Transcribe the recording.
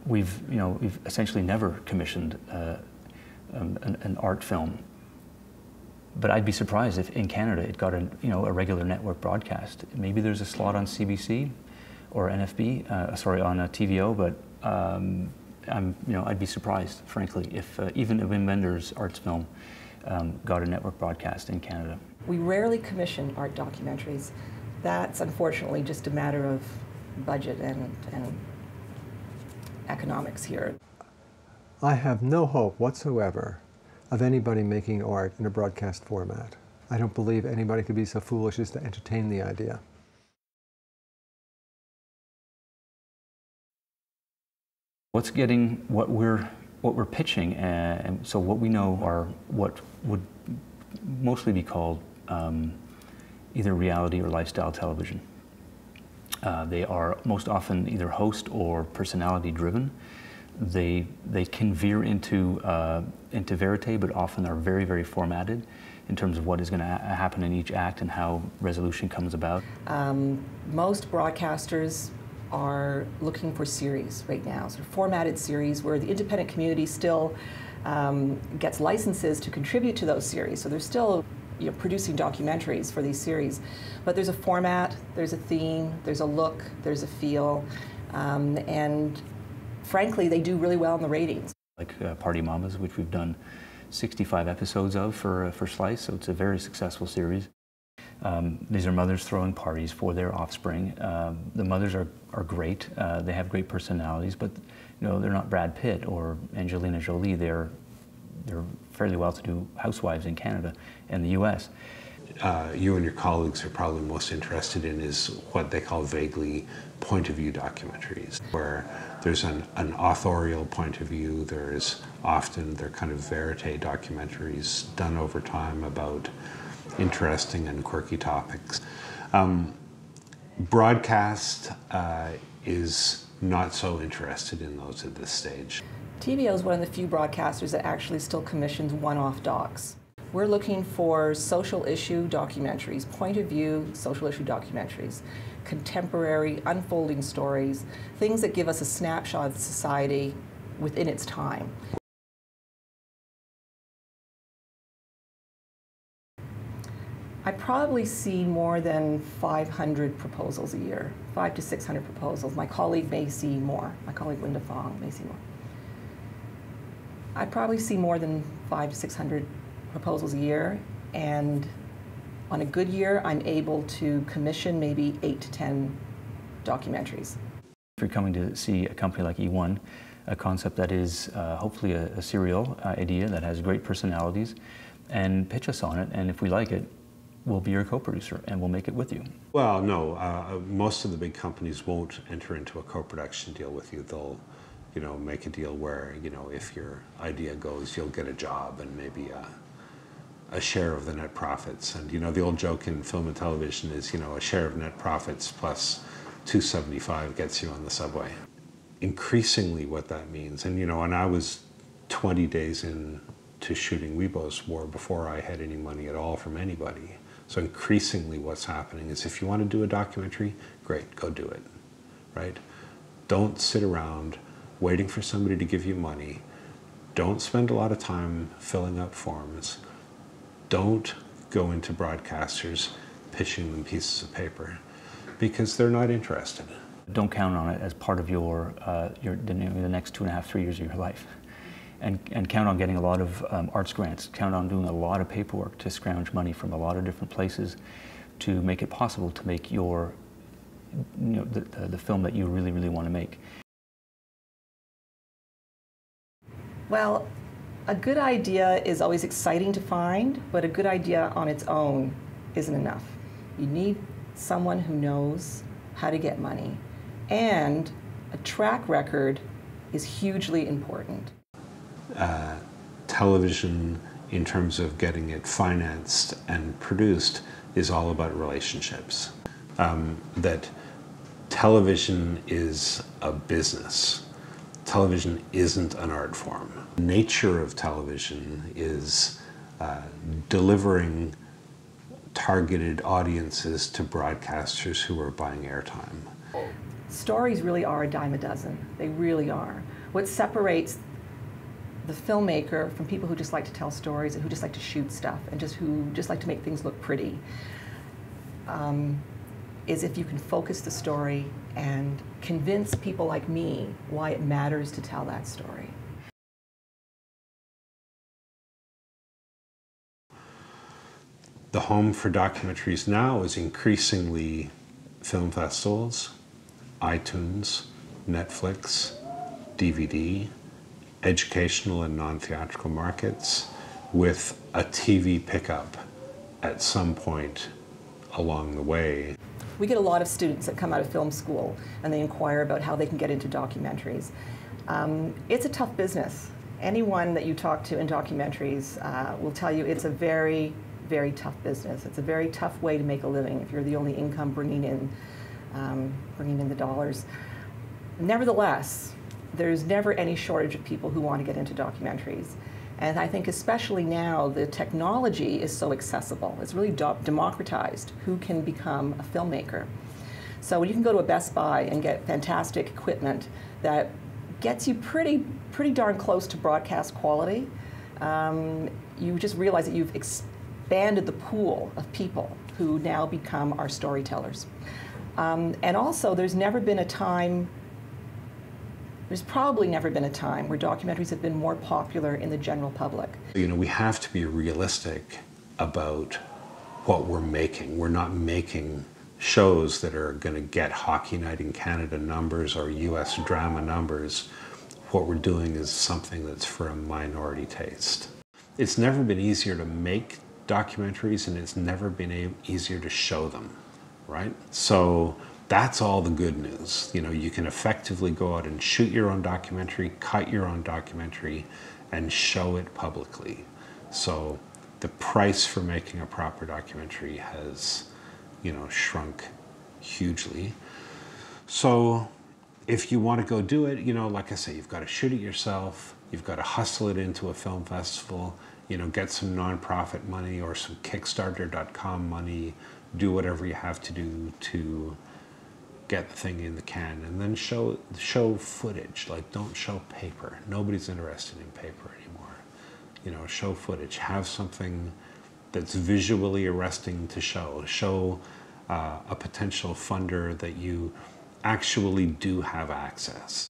we've essentially never commissioned an art film. But I'd be surprised if in Canada it got a regular network broadcast. Maybe there's a slot on CBC or NFB, on a TVO, but I'd be surprised, frankly, if even a Wim Wenders arts film got a network broadcast in Canada. We rarely commission art documentaries. That's unfortunately just a matter of budget and economics here. I have no hope whatsoever of anybody making art in a broadcast format. I don't believe anybody could be so foolish as to entertain the idea. What's getting what we're pitching, and so what we know are what would mostly be called either reality or lifestyle television. They are most often either host or personality driven. They can veer into verite, but often are very, very formatted in terms of what is going to happen in each act and how resolution comes about. Most broadcasters are looking for series right now, sort of formatted series where the independent community still gets licenses to contribute to those series. So they're still producing documentaries for these series. But there's a format, there's a theme, there's a look, there's a feel, and frankly, they do really well in the ratings. Like Party Mamas, which we've done 65 episodes of for Slice, so it's a very successful series. These are mothers throwing parties for their offspring. The mothers are great. They have great personalities, but they're not Brad Pitt or Angelina Jolie. They're fairly well-to-do housewives in Canada and the U.S. You and your colleagues are probably most interested in is what they call vaguely point-of-view documentaries, where there's an authorial point of view. They're kind of verite documentaries done over time about interesting and quirky topics. Broadcast is not so interested in those at this stage. TVO is one of the few broadcasters that actually still commissions one-off docs. We're looking for social issue documentaries, point of view social issue documentaries, contemporary, unfolding stories, things that give us a snapshot of society within its time. I probably see more than 500 proposals a year, 500 to 600 proposals. My colleague may see more. My colleague Linda Fong may see more. I probably see more than 500 to 600 proposals a year, and on a good year, I'm able to commission maybe 8 to 10 documentaries. If you're coming to see a company like E1, a concept that is hopefully a serial idea that has great personalities, and pitch us on it, and if we like it, we'll be your co-producer and we'll make it with you. Well, no, most of the big companies won't enter into a co-production deal with you. They'll, make a deal where, if your idea goes, you'll get a job and maybe a share of the net profits. And, the old joke in film and television is, a share of net profits plus $2.75 gets you on the subway. Increasingly what that means, and, and I was 20 days into shooting Webos War before I had any money at all from anybody. So increasingly what's happening is if you want to do a documentary, great, go do it, right? Don't sit around waiting for somebody to give you money. Don't spend a lot of time filling out forms. Don't go into broadcasters pitching them pieces of paper because they're not interested. Don't count on it as part of the next 2.5, 3 years of your life. And count on getting a lot of arts grants. Count on doing a lot of paperwork to scrounge money from a lot of different places to make it possible to make the film that you really, really want to make. Well, a good idea is always exciting to find, but a good idea on its own isn't enough. You need someone who knows how to get money, and a track record is hugely important. Television, in terms of getting it financed and produced, is all about relationships. That television is a business. Television isn't an art form. The nature of television is delivering targeted audiences to broadcasters who are buying airtime. Stories really are a dime a dozen. They really are. What separates the filmmaker from people who just like to tell stories and who just like to shoot stuff and who just like to make things look pretty is if you can focus the story and convince people like me why it matters to tell that story. The home for documentaries now is increasingly film festivals, iTunes, Netflix, DVD, educational and non-theatrical markets, with a TV pickup at some point along the way. We get a lot of students that come out of film school and they inquire about how they can get into documentaries. It's a tough business. Anyone that you talk to in documentaries will tell you it's a very, very tough business. It's a very tough way to make a living if you're the only income bringing in the dollars. Nevertheless, there's never any shortage of people who want to get into documentaries. And I think especially now, the technology is so accessible. It's really democratized who can become a filmmaker. So you can go to a Best Buy and get fantastic equipment that gets you pretty darn close to broadcast quality. You just realize that you've expanded the pool of people who now become our storytellers. And also, there's probably never been a time where documentaries have been more popular in the general public. You know, we have to be realistic about what we're making. We're not making shows that are going to get Hockey Night in Canada numbers or US drama numbers. What we're doing is something that's for a minority taste. It's never been easier to make documentaries, and it's never been easier to show them, right? So that's all the good news. You know, you can effectively go out and shoot your own documentary, cut your own documentary, and show it publicly. So the price for making a proper documentary has, you know, shrunk hugely. So if you want to go do it, you know, like I say, you've got to shoot it yourself, you've got to hustle it into a film festival, you know, get some nonprofit money or some Kickstarter.com money, do whatever you have to do to get the thing in the can, and then show footage. Like, don't show paper. Nobody's interested in paper anymore. You know, show footage. Have something that's visually arresting to show. Show a potential funder that you actually do have access.